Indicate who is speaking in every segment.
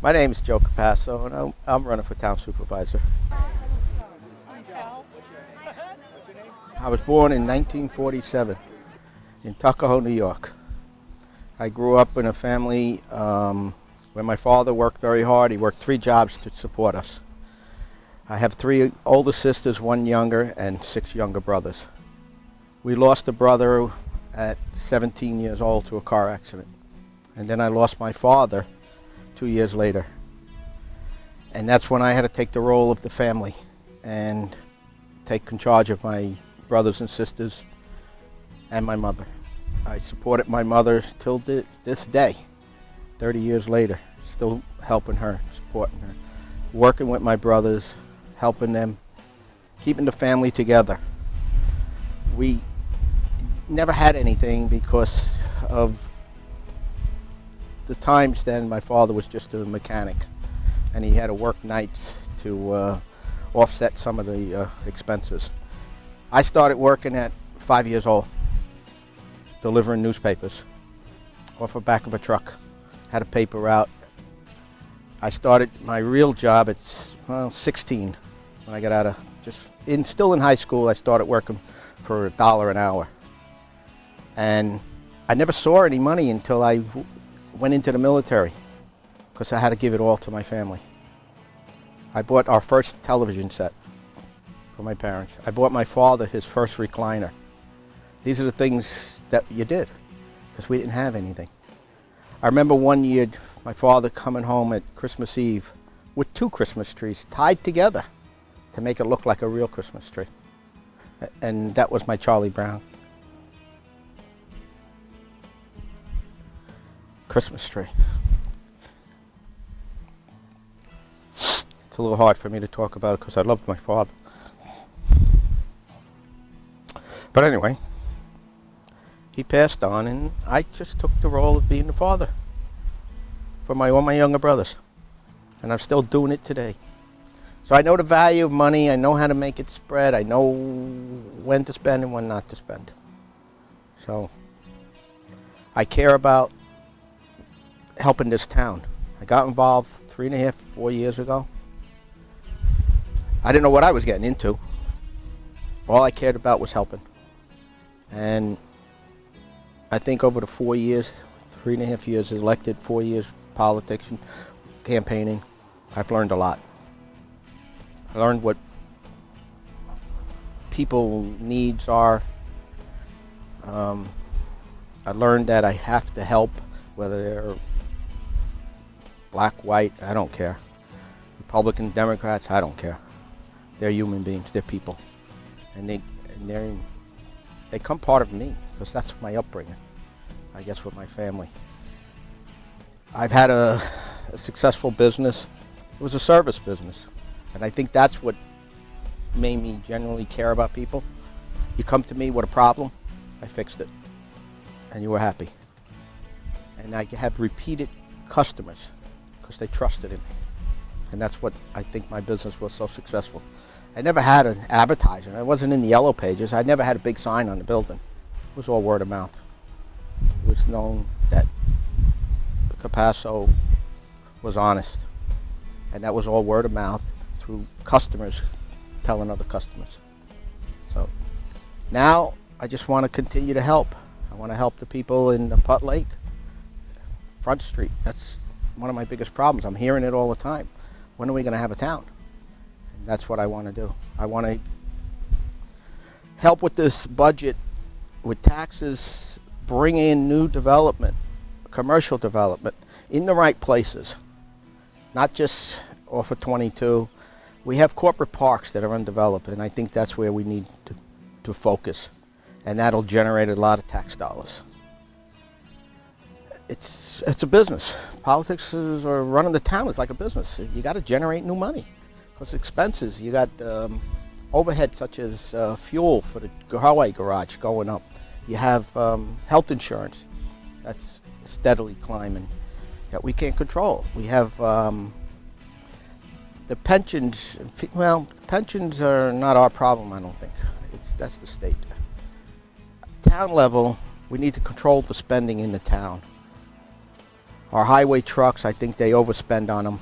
Speaker 1: My name is Joe Capasso, and I'm running for town supervisor. I was born in 1947 in Tuckahoe, New York. I grew up in a family where my father worked very hard. He worked 3 jobs to support us. I have 3 older sisters, 1 younger, and 6 younger brothers. We lost a brother at 17 years old to a car accident. And then I lost my father 2 years later. And that's when I had to take the role of the family and take charge of my brothers and sisters and my mother. I supported my mother till this day, 30 years later, still helping her, supporting her, working with my brothers, helping them, keeping the family together. We never had anything because of the times then. My father was just a mechanic, and he had to work nights to offset some of the expenses. I started working at 5 years old, delivering newspapers off the back of a truck. Had a paper route. I started my real job at 16 when I got out of still in high school. I started working for $1 an hour, and I never saw any money until I went into the military, because I had to give it all to my family. I bought our first television set for my parents. I bought my father his first recliner. These are the things that you did, because we didn't have anything. I remember one year my father coming home at Christmas Eve with 2 Christmas trees tied together to make it look like a real Christmas tree. And that was my Charlie Brown Christmas tree. It's a little hard for me to talk about it because I loved my father. But anyway, he passed on, and I just took the role of being the father for all my younger brothers. And I'm still doing it today. So I know the value of money. I know how to make it spread. I know when to spend and when not to spend. So I care about helping this town. I got involved 3.5, 4 years ago. I didn't know what I was getting into. All I cared about was helping. And I think over the 4 years, 3.5 years elected, 4 years politics and campaigning, I've learned a lot. I learned what people needs are. I learned that I have to help, whether they're black, white, I don't care. Republicans, Democrats, I don't care. They're human beings, they're people. And they become part of me, because that's my upbringing, I guess, with my family. I've had a successful business. It was a service business. And I think that's what made me genuinely care about people. You come to me with a problem, I fixed it, and you were happy. And I have repeated customers because they trusted in me. And that's what I think my business was so successful. I never had an advertiser. I wasn't in the yellow pages. I never had a big sign on the building. It was all word of mouth. It was known that Capasso was honest. And that was all word of mouth through customers telling other customers. So now I just want to continue to help. I want to help the people in the Putt Lake, Front Street. That's one of my biggest problems. I'm hearing it all the time. When are we going to have a town? And that's what I want to do. I want to help with this budget, with taxes, bring in new development, commercial development in the right places, not just off of 22. We have corporate parks that are undeveloped, and I think that's where we need to focus, and that'll generate a lot of tax dollars. It's a business. Politics or running the town is like a business. You got to generate new money, because expenses, you got overhead such as fuel for the highway garage going up. You have health insurance that's steadily climbing that we can't control. We have the pensions. Well, pensions are not our problem, I don't think. That's the state. Town level, we need to control the spending in the town. Our highway trucks, I think they overspend on them.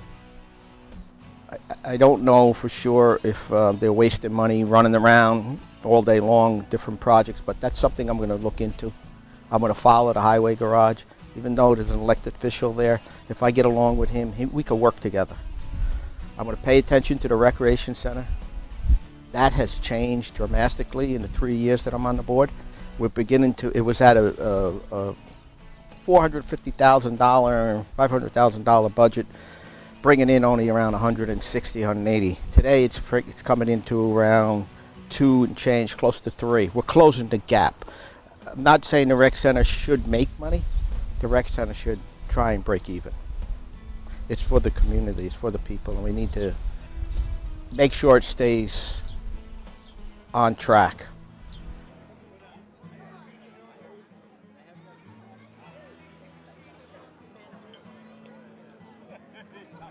Speaker 1: I don't know for sure if they're wasting money running around all day long, different projects, but that's something I'm going to look into. I'm going to follow the highway garage. Even though there's an elected official there, if I get along with him, we could work together. I'm going to pay attention to the recreation center. That has changed dramatically in the 3 years that I'm on the board. We're beginning to, it was at a $450,000, $500,000 budget, bringing in only around 160, 180. Today it's coming into around 2 and change, close to 3. We're closing the gap. I'm not saying the rec center should make money. The rec center should try and break even. It's for the community, it's for the people, and we need to make sure it stays on track.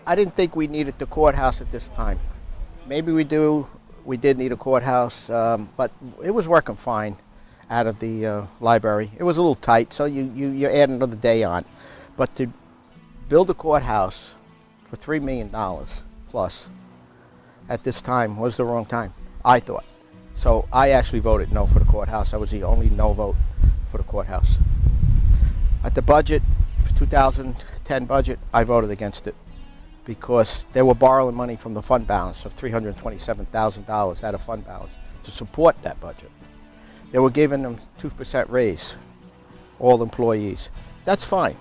Speaker 1: I didn't think we needed the courthouse at this time. Maybe we did need a courthouse, but it was working fine out of the library. It was a little tight, so you add another day on. But to build a courthouse for $3 million plus at this time was the wrong time, I thought. So I actually voted no for the courthouse. I was the only no vote for the courthouse. At the budget, 2010 budget, I voted against it because they were borrowing money from the fund balance of $327,000 out of fund balance to support that budget. They were giving them 2% raise, all employees. That's fine,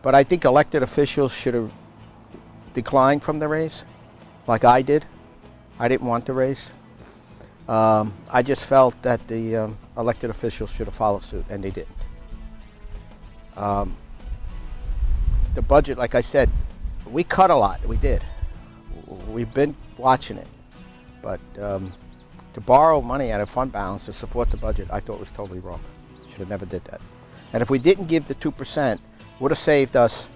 Speaker 1: but I think elected officials should have declined from the raise, like I did. I didn't want the raise. I just felt that the elected officials should have followed suit, and they didn't. The budget, like I said, we cut a lot. We did. We've been watching it, but to borrow money out of fund balance to support the budget, I thought was totally wrong. Should have never did that. And if we didn't give the 2%, would have saved us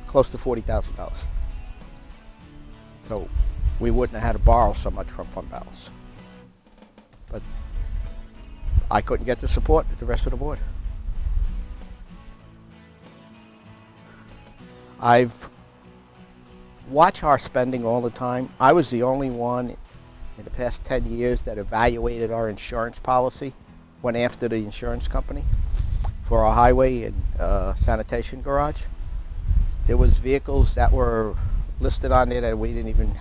Speaker 1: close to $40,000. So we wouldn't have had to borrow so much from fund balance. But I couldn't get the support with the rest of the board. I've watched our spending all the time. I was the only one in the past 10 years that evaluated our insurance policy, went after the insurance company for our highway and sanitation garage. There was vehicles that were listed on there that we didn't even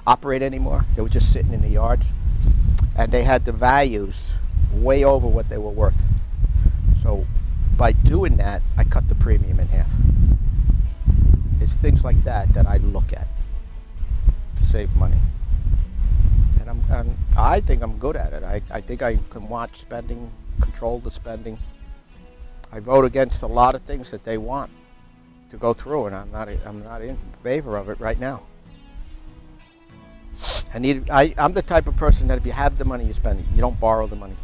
Speaker 1: operate anymore. They were just sitting in the yards, and they had the values way over what they were worth. So by doing that, I cut the premium in half. It's things like that that I look at to save money. And I think I'm good at it. I think I can watch spending, control the spending. I vote against a lot of things that they want to go through, and I'm not in favor of it right now. I'm the type of person that if you have the money, you spend it. You don't borrow the money.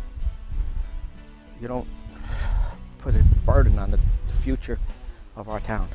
Speaker 1: You don't put a burden on the future of our town.